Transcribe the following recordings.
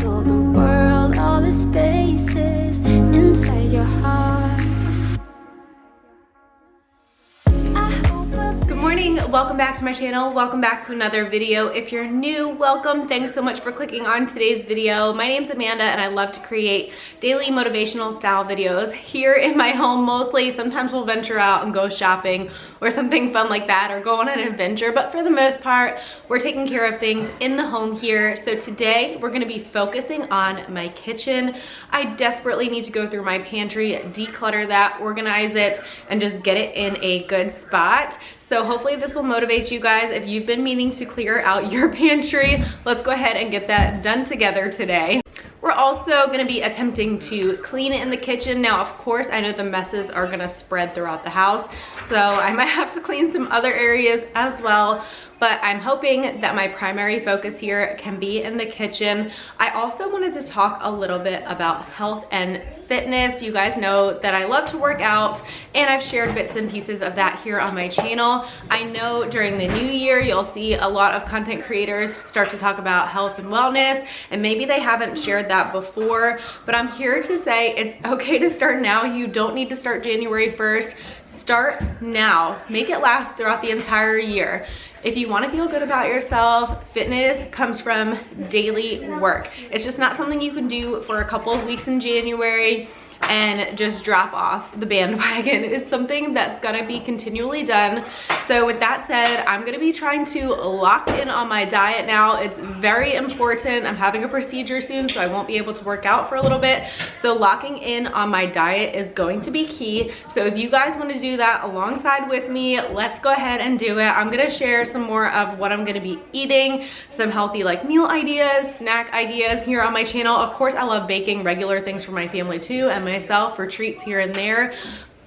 fill the world, all the spaces inside your heart. Good morning, welcome back to my channel. Welcome back to another video. If you're new, welcome. Thanks so much for clicking on today's video. My name's Amanda and I love to create daily motivational style videos here in my home mostly. Sometimes we'll venture out and go shopping or something fun like that, or go on an adventure, but for the most part, we're taking care of things in the home here. So today we're gonna be focusing on my kitchen. I desperately need to go through my pantry, declutter that, organize it, and just get it in a good spot. So hopefully this will motivate you guys. If you've been meaning to clear out your pantry, let's go ahead and get that done together today. We're also gonna be attempting to clean it in the kitchen. Now, of course, I know the messes are gonna spread throughout the house, so I might have to clean some other areas as well, but I'm hoping that my primary focus here can be in the kitchen. I also wanted to talk a little bit about health and fitness. You guys know that I love to work out, and I've shared bits and pieces of that here on my channel. I know during the new year, you'll see a lot of content creators start to talk about health and wellness, and maybe they haven't shared that before, but I'm here to say it's okay to start now. You don't need to start January 1st. Start now. Make it last throughout the entire year. If you want to feel good about yourself, fitness comes from daily work. It's just not something you can do for a couple of weeks in January and just drop off the bandwagon. It's something that's gonna be continually done. So with that said, I'm gonna be trying to lock in on my diet now. It's very important. I'm having a procedure soon, so I won't be able to work out for a little bit. So locking in on my diet is going to be key. So if you guys wanna do that alongside with me, let's go ahead and do it. I'm gonna share some more of what I'm gonna be eating, some healthy like meal ideas, snack ideas here on my channel. Of course, I love baking regular things for my family too, and myself for treats here and there,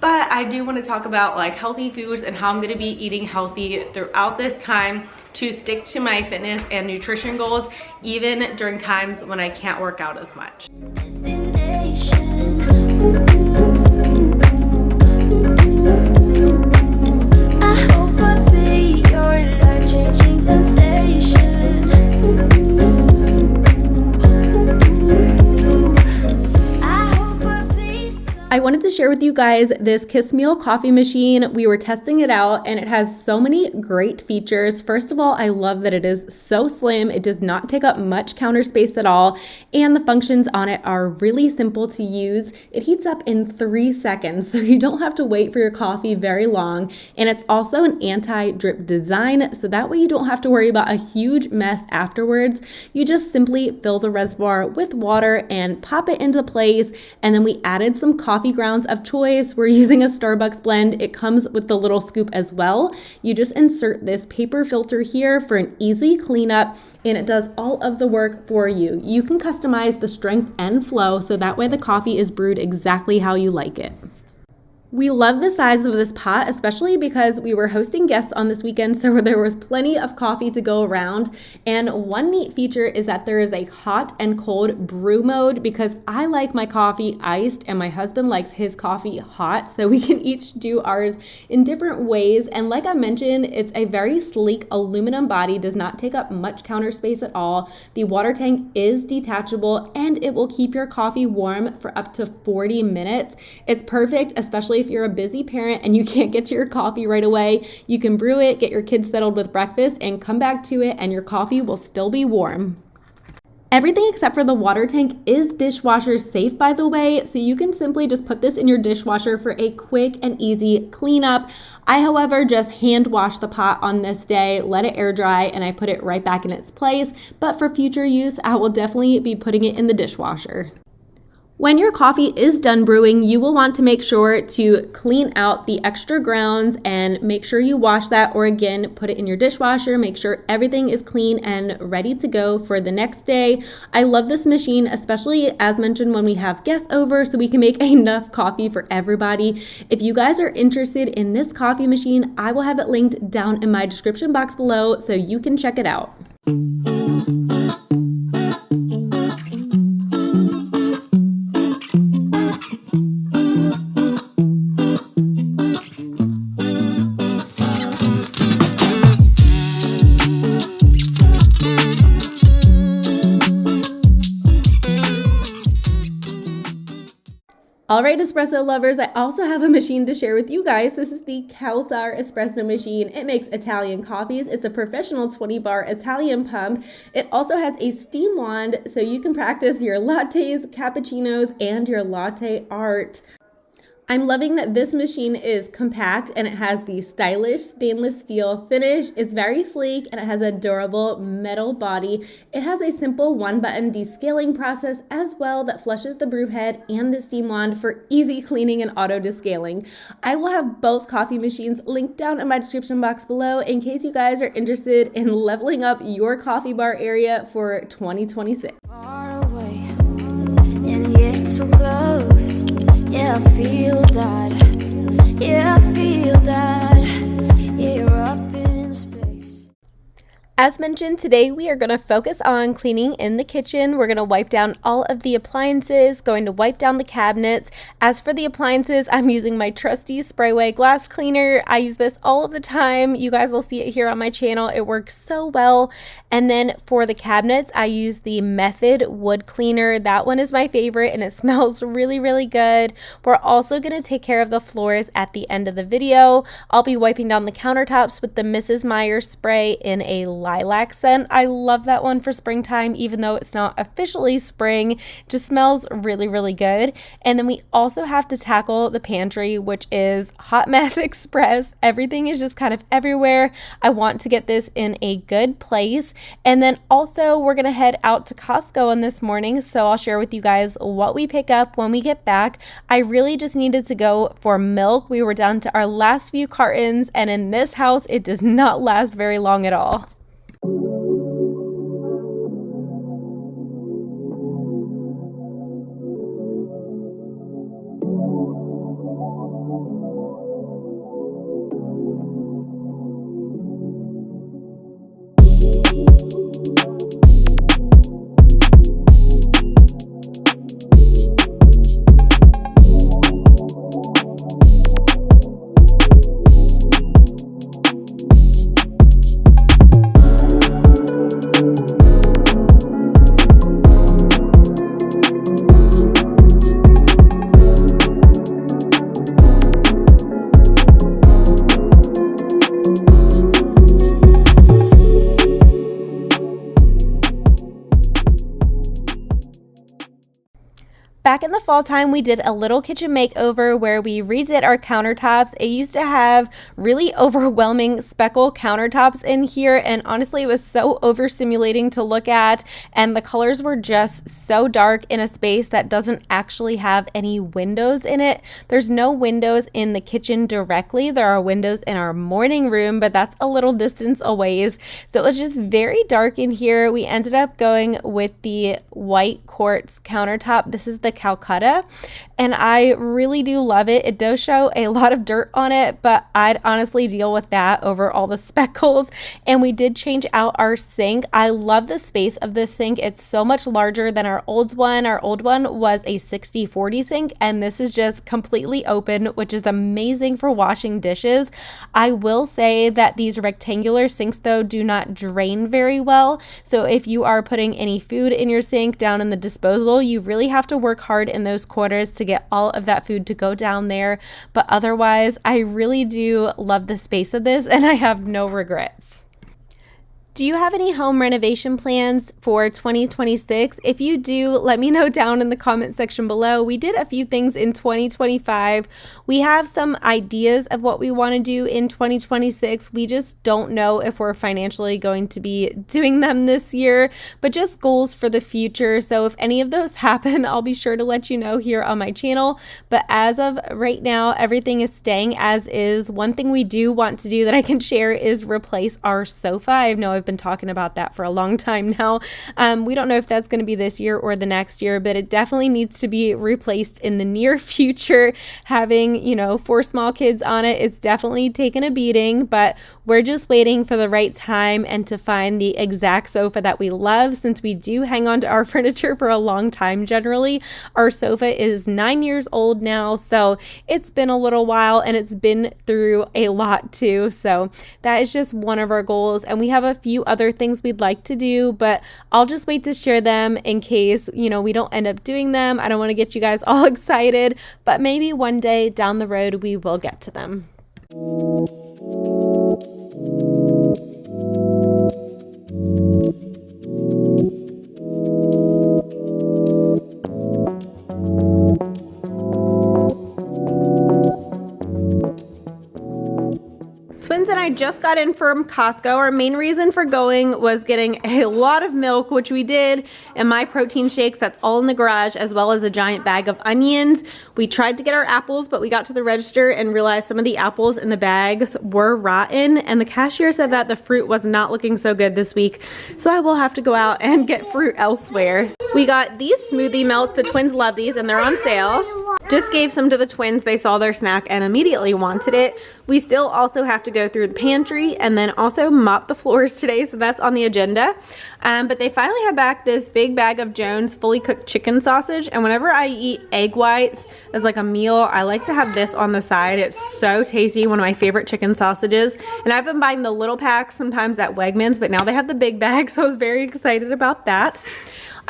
but I do want to talk about like healthy foods and how I'm going to be eating healthy throughout this time to stick to my fitness and nutrition goals even during times when I can't work out as much. I hope I'll be your life-changing sensation. I wanted to share with you guys this Kismile coffee machine. We were testing it out and it has so many great features. First of all, I love that it is so slim. It does not take up much counter space at all, and the functions on it are really simple to use. It heats up in 3 seconds, so you don't have to wait for your coffee very long, and it's also an anti-drip design, so that way you don't have to worry about a huge mess afterwards. You just simply fill the reservoir with water and pop it into place, and then we added some coffee grounds of choice. We're using a Starbucks blend. It comes with the little scoop as well. You just insert this paper filter here for an easy cleanup, and it does all of the work for you. You can customize the strength and flow, so that way the coffee is brewed exactly how you like it. We love the size of this pot, especially because we were hosting guests on this weekend, so there was plenty of coffee to go around. And one neat feature is that there is a hot and cold brew mode, because I like my coffee iced and my husband likes his coffee hot, so we can each do ours in different ways. And like I mentioned, it's a very sleek aluminum body, does not take up much counter space at all. The water tank is detachable and it will keep your coffee warm for up to 40 minutes. It's perfect, especially if you're a busy parent and you can't get to your coffee right away. You can brew it, get your kids settled with breakfast, and come back to it, and your coffee will still be warm. Everything except for the water tank is dishwasher safe, by the way, so you can simply just put this in your dishwasher for a quick and easy cleanup. I, however, just hand wash the pot on this day, let it air dry, and I put it right back in its place. But for future use, I will definitely be putting it in the dishwasher. When your coffee is done brewing, you will want to make sure to clean out the extra grounds and make sure you wash that, or again, put it in your dishwasher. Make sure everything is clean and ready to go for the next day. I love this machine, especially as mentioned when we have guests over, so we can make enough coffee for everybody. If you guys are interested in this coffee machine, I will have it linked down in my description box below so you can check it out. All right, espresso lovers, I also have a machine to share with you guys. This is the Calzar espresso machine. It makes Italian coffees. It's a professional 20-bar Italian pump. It also has a steam wand, so you can practice your lattes, cappuccinos, and your latte art. I'm loving that this machine is compact and it has the stylish stainless steel finish. It's very sleek and it has a durable metal body. It has a simple one-button descaling process as well that flushes the brew head and the steam wand for easy cleaning and auto descaling. I will have both coffee machines linked down in my description box below in case you guys are interested in leveling up your coffee bar area for 2026. Far away, and yet so close. Yeah, I feel that. Yeah, I feel that. Yeah, you're up in space. As mentioned, today we are going to focus on cleaning in the kitchen. We're going to wipe down all of the appliances, going to wipe down the cabinets. As for the appliances, I'm using my trusty Sprayway glass cleaner. I use this all of the time. You guys will see it here on my channel. It works so well. And then for the cabinets, I use the Method wood cleaner. That one is my favorite and it smells really, really good. We're also going to take care of the floors at the end of the video. I'll be wiping down the countertops with the Mrs. Meyer spray in a lilac scent. I love that one for springtime, even though it's not officially spring. It just smells really, really good. And then we also have to tackle the pantry, which is hot mess express. Everything is just kind of everywhere. I want to get this in a good place. And then also we're going to head out to Costco on this morning. So I'll share with you guys what we pick up when we get back. I really just needed to go for milk. We were down to our last few cartons, and in this house, it does not last very long at all. Back in the fall time, we did a little kitchen makeover where we redid our countertops. It used to have really overwhelming speckle countertops in here, and honestly, it was so overstimulating to look at, and the colors were just so dark in a space that doesn't actually have any windows in it. There's no windows in the kitchen directly. There are windows in our morning room, but that's a little distance away. So it was just very dark in here. We ended up going with the white quartz countertop. This is the Calcutta, and I really do love it. It does show a lot of dirt on it, but I'd honestly deal with that over all the speckles. And we did change out our sink. I love the space of this sink. It's so much larger than our old one. Our old one was a 60-40 sink, and this is just completely open, which is amazing for washing dishes. I will say that these rectangular sinks though do not drain very well. So if you are putting any food in your sink down in the disposal, you really have to work hard in those quarters to get all of that food to go down there. But otherwise, I really do love the space of this and I have no regrets. Do you have any home renovation plans for 2026? If you do, let me know down in the comment section below. We did a few things in 2025. We have some ideas of what we want to do in 2026. We just don't know if we're financially going to be doing them this year, but just goals for the future. So if any of those happen, I'll be sure to let you know here on my channel. But as of right now, everything is staying as is. One thing we do want to do that I can share is replace our sofa. I know I've been talking about that for a long time now. We don't know if that's going to be this year or the next year, but it definitely needs to be replaced in the near future. Having, 4 small kids on it, it's definitely taken a beating, but we're just waiting for the right time and to find the exact sofa that we love, since we do hang on to our furniture for a long time generally. Our sofa is 9 years old now, so it's been a little while and it's been through a lot too. So that is just one of our goals, and we have a few few other things we'd like to do, but I'll just wait to share them in case, we don't end up doing them. I don't want to get you guys all excited, but maybe one day down the road we will get to them. Twins and I just got in from Costco. Our main reason for going was getting a lot of milk, which we did, and my protein shakes, that's all in the garage, as well as a giant bag of onions. We tried to get our apples, but we got to the register and realized some of the apples in the bags were rotten, and the cashier said that the fruit was not looking so good this week, so I will have to go out and get fruit elsewhere. We got these smoothie melts. The twins love these and they're on sale. Just gave some to the twins. They saw their snack and immediately wanted it. We still also have to go through the pantry and then also mop the floors today, so that's on the agenda. But they finally had back this big bag of Jones fully cooked chicken sausage, and whenever I eat egg whites as like a meal, I like to have this on the side. It's so tasty, one of my favorite chicken sausages. And I've been buying the little packs sometimes at Wegmans, but now they have the big bag, so I was very excited about that.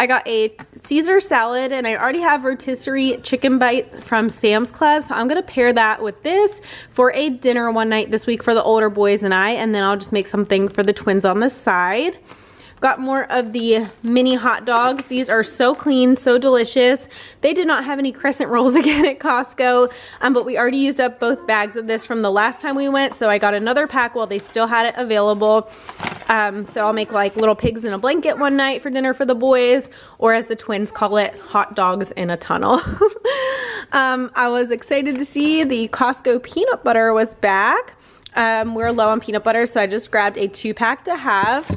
I got a Caesar salad, and I already have rotisserie chicken bites from Sam's Club, so I'm gonna pair that with this for a dinner one night this week for the older boys and I, and then I'll just make something for the twins on the side. Got more of the mini hot dogs. These are so clean, so delicious. They did not have any crescent rolls again at Costco, but we already used up both bags of this from the last time we went, so I got another pack while they still had it available. So I'll make like little pigs in a blanket one night for dinner for the boys, or as the twins call it, hot dogs in a tunnel. I was excited to see the Costco peanut butter was back. We're low on peanut butter, so I just grabbed a 2-pack to have.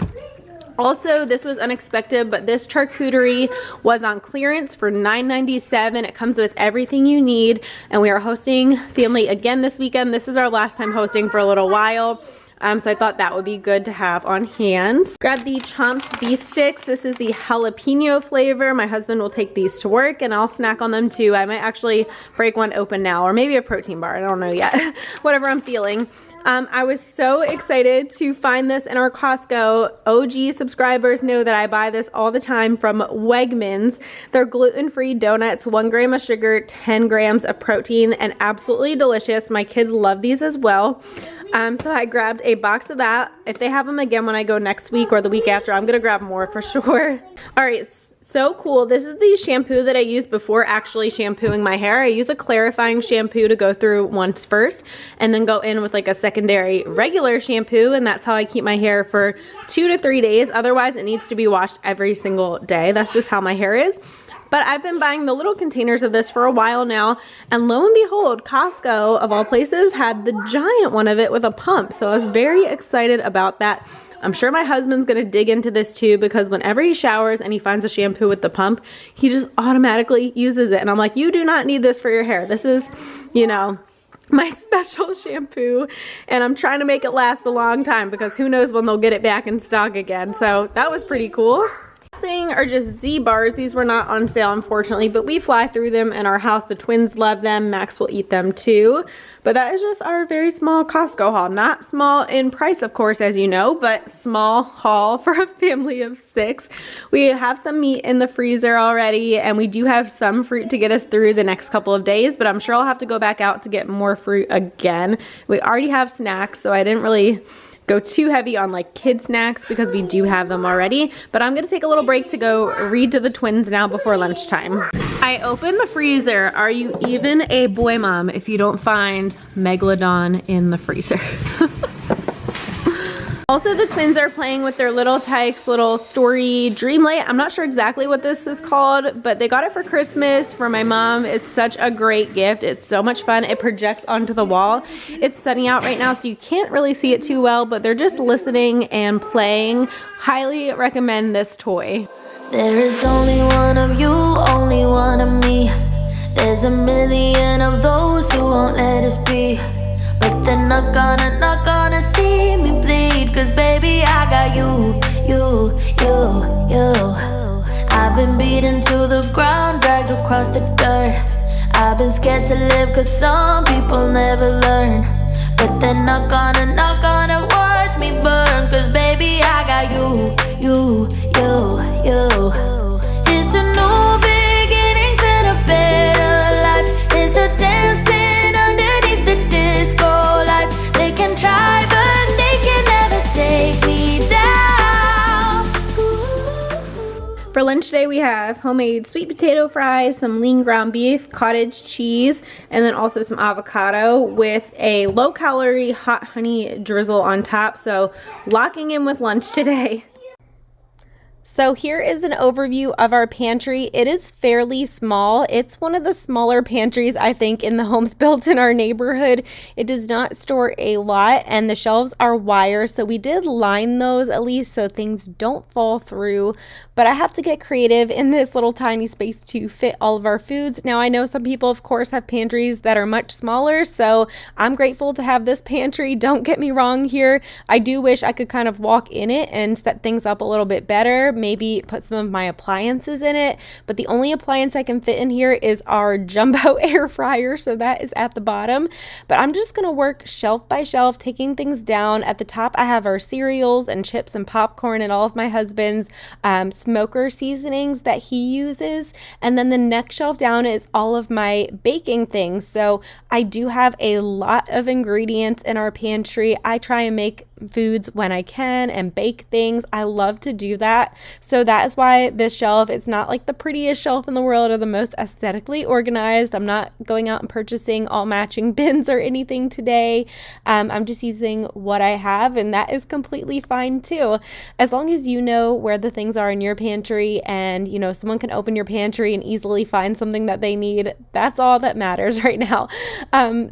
Also, this was unexpected, but this charcuterie was on clearance for $9.97. It comes with everything you need, and we are hosting family again this weekend. This is our last time hosting for a little while. So I thought that would be good to have on hand. Grab the Chomps beef sticks. This is the jalapeno flavor. My husband will take these to work and I'll snack on them too. I might actually break one open now, or maybe a protein bar. I don't know yet. Whatever I'm feeling. I was so excited to find this in our Costco. OG subscribers know that I buy this all the time from Wegmans. They're gluten-free donuts, 1 gram of sugar, 10 grams of protein, and absolutely delicious. My kids love these as well. So I grabbed a box of that. If they have them again when I go next week or the week after, I'm gonna grab more for sure. All right. So cool. This is the shampoo that I use before actually shampooing my hair. I use a clarifying shampoo to go through once first, and then go in with like a secondary regular shampoo, and that's how I keep my hair for 2 to 3 days. Otherwise, it needs to be washed every single day. That's just how my hair is. But I've been buying the little containers of this for a while now, and lo and behold, Costco, of all places, had the giant one of it with a pump. So I was very excited about that. I'm sure my husband's gonna dig into this too, because whenever he showers and he finds a shampoo with the pump, he just automatically uses it. And I'm like, you do not need this for your hair. This is, my special shampoo, and I'm trying to make it last a long time because who knows when they'll get it back in stock again. So that was pretty cool. Thing are just Z bars. These were not on sale, unfortunately, but we fly through them in our house. The twins love them. Max will eat them too. But that is just our very small Costco haul. Not small in price, of course, as you know, but small haul for a family of 6. We have some meat in the freezer already, and we do have some fruit to get us through the next couple of days, but I'm sure I'll have to go back out to get more fruit again. We already have snacks, so I didn't really go too heavy on like kid snacks because we do have them already. But I'm gonna take a little break to go read to the twins now before lunchtime. I opened the freezer. Are you even a boy mom if you don't find Megalodon in the freezer? Also, the twins are playing with their Little Tikes little story Dreamlight. I'm not sure exactly what this is called, but they got it for Christmas for my mom. It's such a great gift. It's so much fun. It projects onto the wall. It's sunny out right now, so you can't really see it too well, but they're just listening and playing. Highly recommend this toy. There is only one of you, only one of me. There's a million of those who won't let us be. But they're not gonna see me bleed. Cause baby, I got you. I've been beaten to the ground, dragged across the dirt. I've been scared to live cause some people never learn. But they're not gonna watch me burn, cause baby I got you. It's a new beginnings and a better life. It's the dancing underneath the disco lights. They can try but they can never take me down. For lunch today we have homemade sweet potato fries, some lean ground beef, cottage cheese, and then also some avocado with a low-calorie hot honey drizzle on top. So locking in with lunch today. So here is an overview of our pantry. It is fairly small. It's one of the smaller pantries, I think, in the homes built in our neighborhood. It does not store a lot, and the shelves are wire, so we did line those at least so things don't fall through. But I have to get creative in this little tiny space to fit all of our foods. Now, I know some people, of course, have pantries that are much smaller, so I'm grateful to have this pantry. Don't get me wrong here. I do wish I could kind of walk in it and set things up a little bit better. Maybe put some of my appliances in it, but the only appliance I can fit in here is our jumbo air fryer, so that is at the bottom. But I'm just gonna work shelf by shelf, taking things down. At the top I have our cereals and chips and popcorn and all of my husband's smoker seasonings that he uses, and then the next shelf down is all of my baking things. So I do have a lot of ingredients in our pantry. I try and make foods when I can and bake things. I love to do that. So that is why this shelf, it's not like the prettiest shelf in the world or the most aesthetically organized. I'm not going out and purchasing all matching bins or anything today. I'm just using what I have, and that is completely fine too. As long as you know where the things are in your pantry and you know someone can open your pantry and easily find something that they need, that's all that matters right now.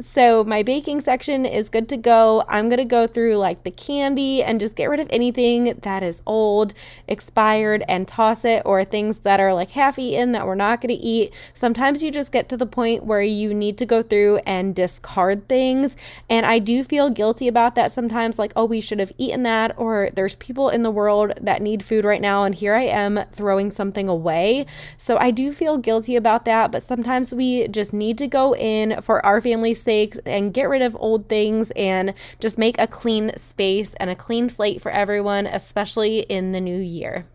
So my baking section is good to go. I'm gonna go through like the candy and just get rid of anything that is old, expired, and toss it, or things that are like half eaten that we're not going to eat. Sometimes you just get to the point where you need to go through and discard things, and I do feel guilty about that sometimes, like, oh, we should have eaten that, or there's people in the world that need food right now and here I am throwing something away. So I do feel guilty about that, but sometimes we just need to go in for our family's sake and get rid of old things and just make a clean space and a clean slate for everyone, especially in the new year.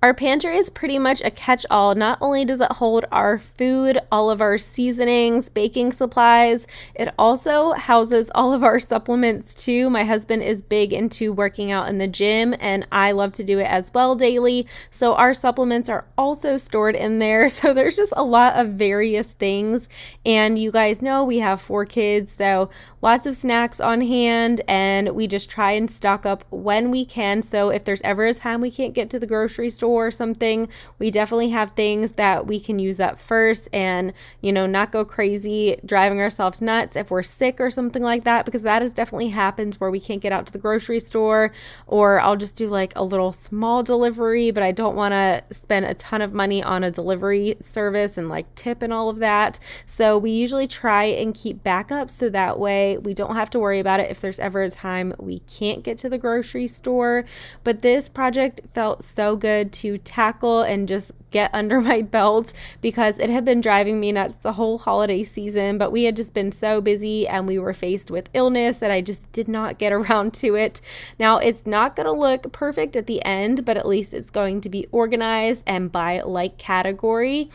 Our pantry is pretty much a catch-all. Not only does it hold our food, all of our seasonings, baking supplies, it also houses all of our supplements too. My husband is big into working out in the gym, and I love to do it as well daily. So our supplements are also stored in there. So there's just a lot of various things. And you guys know we have 4 kids, so lots of snacks on hand, and we just try and stock up when we can. So if there's ever a time we can't get to the grocery store or something, we definitely have things that we can use up first and, you know, not go crazy driving ourselves nuts if we're sick or something like that, because that has definitely happened where we can't get out to the grocery store, or I'll just do like a little small delivery, but I don't want to spend a ton of money on a delivery service and like tip and all of that. So we usually try and keep backup so that way we don't have to worry about it if there's ever a time we can't get to the grocery store. But this project felt so good to tackle and just get under my belt, because it had been driving me nuts the whole holiday season, but we had just been so busy and we were faced with illness that I just did not get around to it. Now, it's not going to look perfect at the end, but at least it's going to be organized and by like category.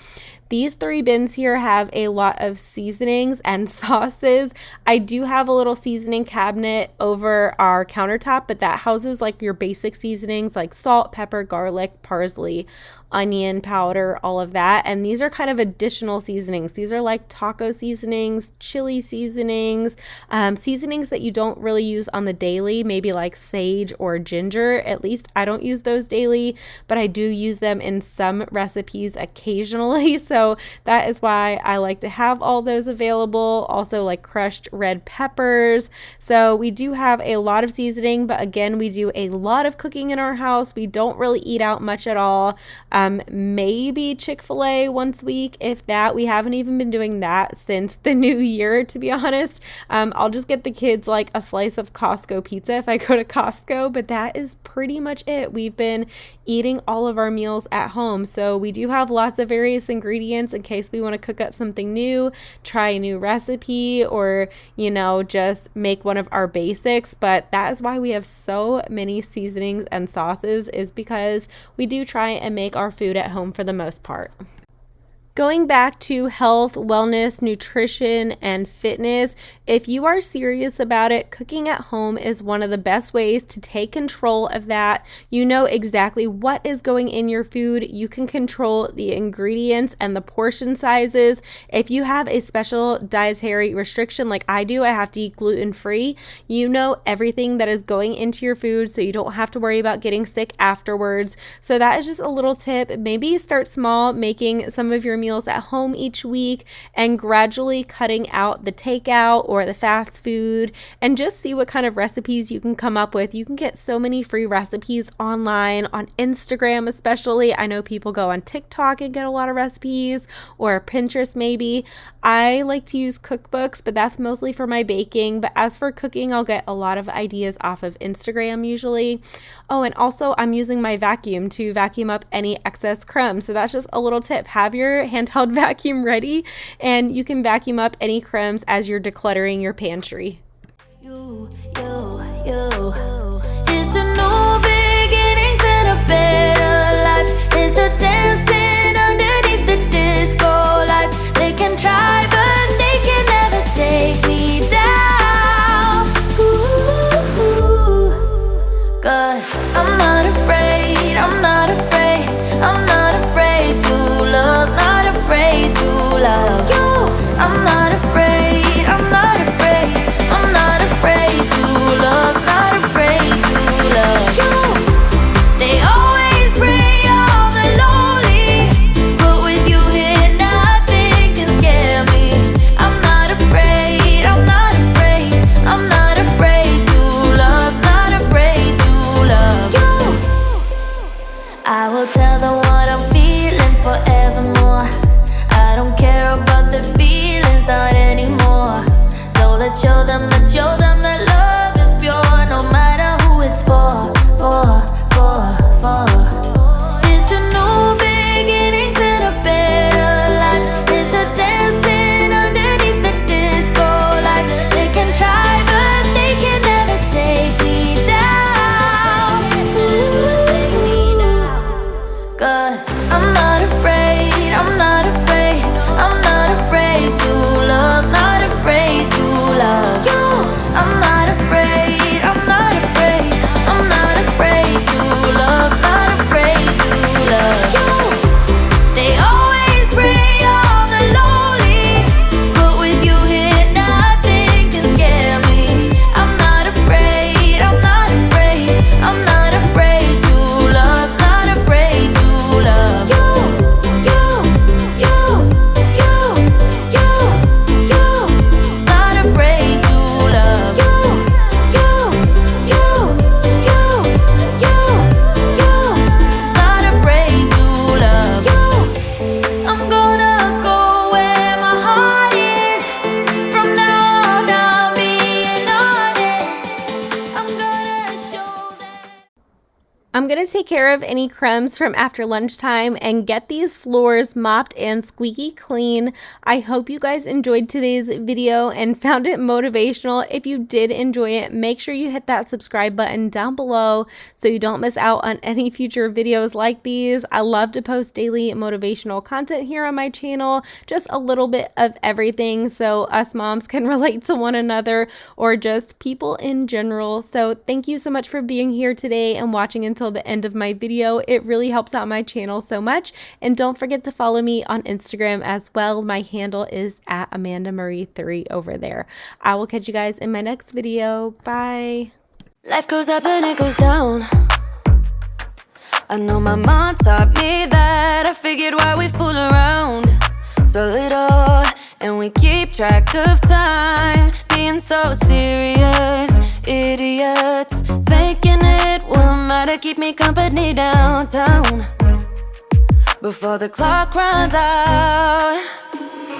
These 3 bins here have a lot of seasonings and sauces. I do have a little seasoning cabinet over our countertop, but that houses like your basic seasonings like salt, pepper, garlic, parsley, onion powder, all of that. And these are kind of additional seasonings. These are like taco seasonings, chili seasonings, seasonings that you don't really use on the daily, maybe like sage or ginger. At least I don't use those daily, but I do use them in some recipes occasionally. So that is why I like to have all those available. Also like crushed red peppers. So we do have a lot of seasoning, but again, we do a lot of cooking in our house. We don't really eat out much at all. maybe Chick-fil-A once a week, if that. We haven't even been doing that since the new year, to be honest. I'll just get the kids like a slice of Costco pizza if I go to Costco, but that is pretty much it. We've been eating all of our meals at home, so we do have lots of various ingredients in case we want to cook up something new, try a new recipe, or just make one of our basics. But that is why we have so many seasonings and sauces, is because we do try and make our food at home for the most part. Going back to health, wellness, nutrition, and fitness, if you are serious about it, cooking at home is one of the best ways to take control of that. You know exactly what is going in your food. You can control the ingredients and the portion sizes. If you have a special dietary restriction like I do, I have to eat gluten-free, you know everything that is going into your food, so you don't have to worry about getting sick afterwards. So that is just a little tip. Maybe start small, making some of your meals at home each week, and gradually cutting out the takeout or the fast food, and just see what kind of recipes you can come up with. You can get so many free recipes online, on Instagram especially. I know people go on TikTok and get a lot of recipes, or Pinterest maybe. I like to use cookbooks, but that's mostly for my baking. But as for cooking, I'll get a lot of ideas off of Instagram usually. Oh, and also I'm using my vacuum to vacuum up any excess crumbs. So that's just a little tip. Have your handheld vacuum ready, and you can vacuum up any crumbs as you're decluttering your pantry. It's a new beginnings and a better life. It's the dancing underneath the disco lights. They can try, but they can never take me down. Ooh, 'cause I'm not afraid, I'm not afraid, I'm not afraid to love, not afraid to love you. I'm not afraid, I'm not afraid, I'm not afraid to love, not afraid to love you. They always bring all the lonely, but with you here nothing can scare me. I'm not afraid, I'm not afraid, I'm not afraid to love, not afraid to love you. I will tell them what I'm feeling forevermore. I don't care about the feelings, not anymore. So let's show them that love is pure, no matter who it's for. It's a new beginnings and a better life. It's the dancing underneath the disco lights. They can try, but they can never take me down. Ooh, 'cause I'm not afraid, I'm not afraid, I'm not afraid to love, not afraid to love you. I'm not afraid, I'm not afraid, I'm not afraid to love, not afraid to love you. They always bring all the lonely, but with you here nothing can scare me. I'm not afraid, I'm not afraid, I'm not afraid to love, not afraid to love you. Not afraid to love you. Not afraid to love you. I'm gonna go where my heart is. From now on, I'm being honest. I'm gonna show them. I'm going to take care of any crumbs from after lunchtime and get these floors mopped and squeaky clean. I hope you guys enjoyed today's video and found it motivational. If you did enjoy it, make sure you hit that subscribe button down below so you don't miss out on any future videos like these. I love to post daily motivational content here on my channel, just a little bit of everything so us moms can relate to one another, or just people in general. So thank you so much for being here today and watching until the end of my video. It really helps out my channel so much. And don't forget to follow me on Instagram as well. My handle is at AmandaMarie3 over there. I will catch you guys in my next video. Bye. Life goes up and it goes down. I know my mom taught me that. I figured why we fool around so little, and we keep track of time, being so serious, idiots, thinking it will matter, keep me company downtown. before the clock runs out.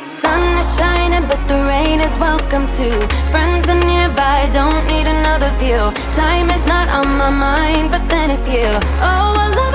Sun is shining, but the rain is welcome too. Friends are nearby, don't need another view. Time is not on my mind, but then it's you. Oh, I love